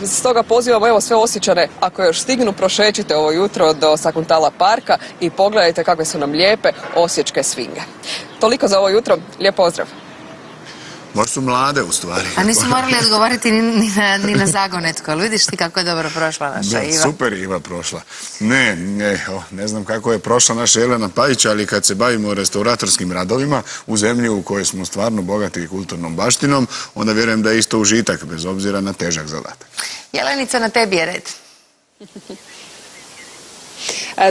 Stoga pozivamo sve Osječane, ako još stignu, prošećite ovo jutro do Sakuntala parka i pogledajte kakve su nam lijepe osječke svinge. Toliko za ovo jutro, lijep pozdrav. Možda su mlade u stvari. A nisu morali odgovoriti ni na zagonetko, ali vidiš ti kako je dobro prošla naša Iva. Super Iva prošla. Ne znam kako je prošla naša Jelena Pajić, ali kad se bavimo restauratorskim radovima u zemlji u kojoj smo stvarno bogati kulturnom baštinom, onda vjerujem da je isto užitak, bez obzira na težak zadatak. Jelenica, na tebi je red.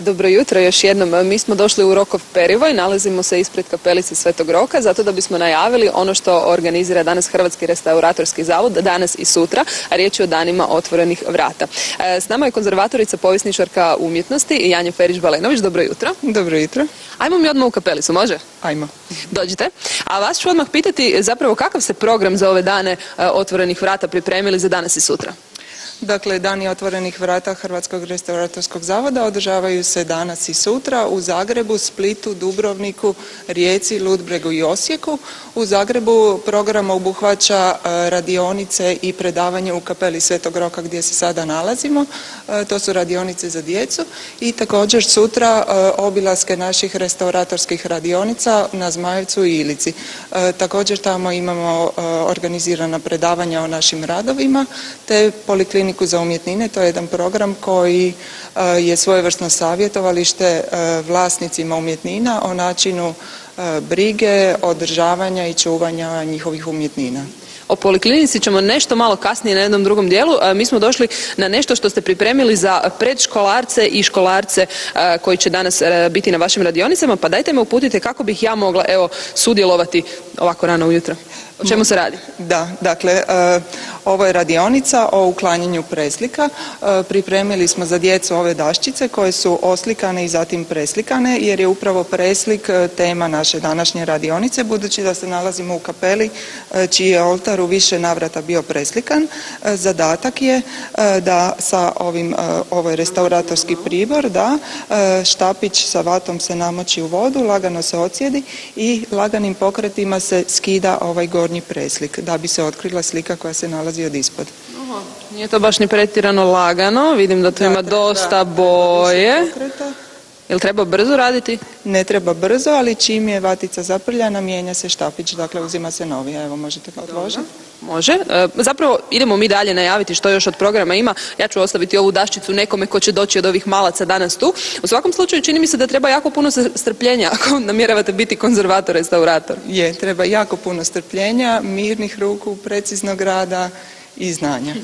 Dobro jutro još jednom. Mi smo došli u Rokov Perivoj, nalazimo se ispred kapelice Svetog Roka, zato da bismo najavili ono što organizira danas Hrvatski restauratorski zavod, danas i sutra, a riječ je o danima otvorenih vrata. S nama je konzervatorica, povjesničarka umjetnosti Janja Ferić-Balenović. Dobro jutro. Dobro jutro. Ajmo mi odmah u kapelicu, može? Ajmo. Dođite. A vas ću odmah pitati zapravo kakav se program za ove dane otvorenih vrata pripremili za danas i sutra? Dakle, dani otvorenih vrata Hrvatskog restauratorskog zavoda održavaju se danas i sutra u Zagrebu, Splitu, Dubrovniku, Rijeci, Ludbregu i Osijeku. U Zagrebu program obuhvaća radionice i predavanje u kapeli Svetog Roka gdje se sada nalazimo. To su radionice za djecu i također sutra obilaske naših restauratorskih radionica na Zmajevcu i Ilici. Također tamo imamo organizirana predavanja o našim radovima te polikliniku za umjetnine. To je jedan program koji je svojevrsno savjetovalište vlasnicima umjetnina o načinu brige, održavanja i čuvanja njihovih umjetnina. O poliklinici ćemo nešto malo kasnije na jednom drugom dijelu. Mi smo došli na nešto što ste pripremili za predškolarce i školarce koji će danas biti na vašim radionicama, pa dajte me uputite kako bih ja mogla sudjelovati ovako rano ujutro. O čemu se radi? Da, dakle, ovo je radionica o uklanjanju preslika. Pripremili smo za djecu ove daščice koje su oslikane i zatim preslikane, jer je upravo preslik tema naše današnje radionice, budući da se nalazimo u kapeli čiji je oltar u više navrata bio preslikan. Zadatak je da sa ovo je restauratorski pribor, da štapić sa vatom se namoči u vodu, lagano se ocijedi i laganim pokretima se skida ovaj gornji preslik, da bi se otkrila slika koja se nalazi od ispod. Nije to baš ni pretjerano lagano, vidim da tu ima dosta boje. Jel treba brzo raditi? Ne treba brzo, ali čim je vatica zaprljana, mijenja se štapić, dakle uzima se novi. Evo, možete ga odložiti. Može. Zapravo idemo mi dalje najaviti što još od programa ima. Ja ću ostaviti ovu daščicu nekome ko će doći od ovih malaca danas tu. U svakom slučaju čini mi se da treba jako puno strpljenja ako namjeravate biti konzervator, restaurator. Treba jako puno strpljenja, mirnih ruku, preciznog rada i znanja.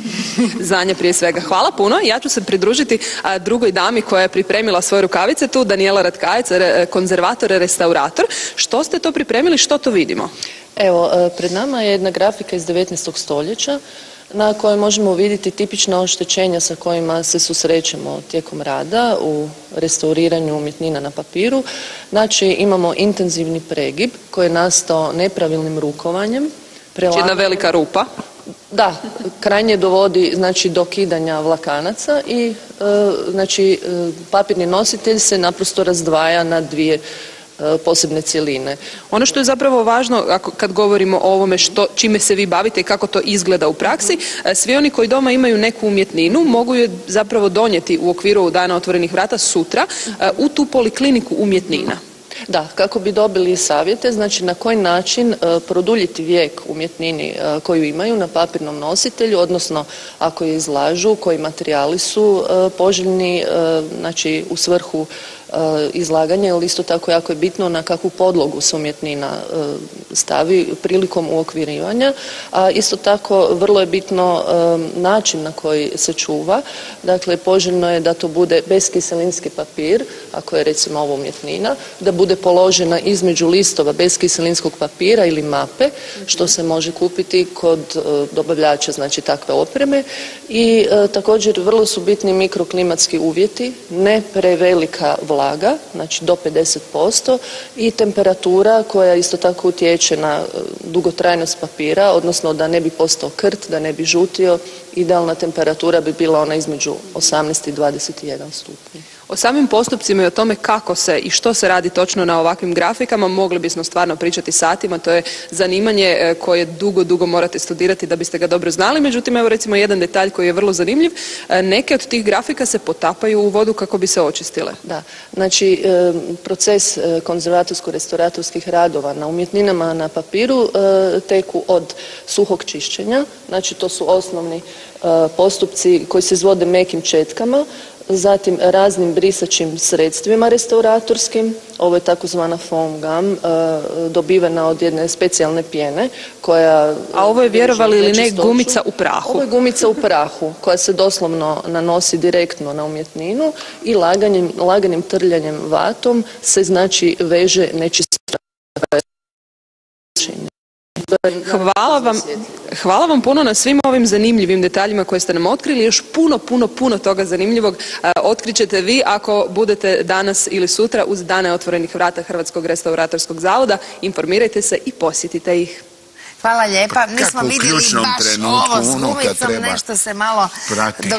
Znanje prije svega. Hvala puno. Ja ću se pridružiti drugoj dami koja je pripremila svoje rukavice tu, Danijela Ratkajec, konzervator i restaurator. Što ste to pripremili, što to vidimo? Evo, pred nama je jedna grafika iz 19. stoljeća na kojoj možemo vidjeti tipična oštećenja sa kojima se susrećemo tijekom rada u restauriranju umjetnina na papiru. Znači, imamo intenzivni pregib koji je nastao nepravilnim rukovanjem. Jedna velika rupa. Da, krajnje dovodi do kidanja vlakanaca i papirni nositelj se naprosto razdvaja na dvije posebne cjeline. Ono što je zapravo važno kad govorimo o ovome čime se vi bavite i kako to izgleda u praksi, svi oni koji doma imaju neku umjetninu mogu je zapravo donijeti u okviru dana otvorenih vrata sutra u tu polikliniku umjetnina. Da, kako bi dobili savjete, na koji način produljiti vijek umjetnini koju imaju na papirnom nositelju, odnosno ako je izlažu, koji materijali su poželjni, u svrhu izlaganja, ili isto tako jako je bitno na kakvu podlogu se umjetnina stavi prilikom uokvirivanja, a isto tako vrlo je bitno način na koji se čuva. Dakle, poželjno je da to bude beskiselinski papir, ako je recimo ovo umjetnina, da bude položena između listova beskiselinskog papira ili mape, što se može kupiti kod dobavljača takve opreme. I također vrlo su bitni mikroklimatski uvjeti, ne prevelika vlaga, do 50%, i temperatura koja isto tako utječe na dugotrajnost papira, odnosno da ne bi postao krt, da ne bi žutio idealna temperatura bi bila ona između 18 i 21 stupnji. O samim postupcima i o tome kako se i što se radi točno na ovakvim grafikama mogli bismo stvarno pričati satima. To je zanimanje koje dugo morate studirati da biste ga dobro znali. Međutim, evo recimo jedan detalj koji je vrlo zanimljiv. Neke od tih grafika se potapaju u vodu kako bi se očistile. Da, znači proces konzervatorsko-restauratorskih radova na umjetninama na papiru teku od suhog čišćenja. Znači to su osnovni postupci koji se izvode mekim četkama, zatim raznim brisačim sredstvima restauratorskim, ovo je takozvana foam gum, dobivena od jedne specijalne pijene koja... A ovo je, vjerovali ili ne, gumica u prahu? Ovo je gumica u prahu koja se doslovno nanosi direktno na umjetninu i laganim trljanjem vatom se znači veže nečista. Hvala vam puno na svim ovim zanimljivim detaljima koje ste nam otkrili. Još puno toga zanimljivog otkrićete vi ako budete danas ili sutra uz dane otvorenih vrata Hrvatskog restauratorskog zavoda. Informirajte se i posjetite ih. Hvala lijepa. Mi smo vidjeli baš ovo s gumicom, treba nešto se malo... prati.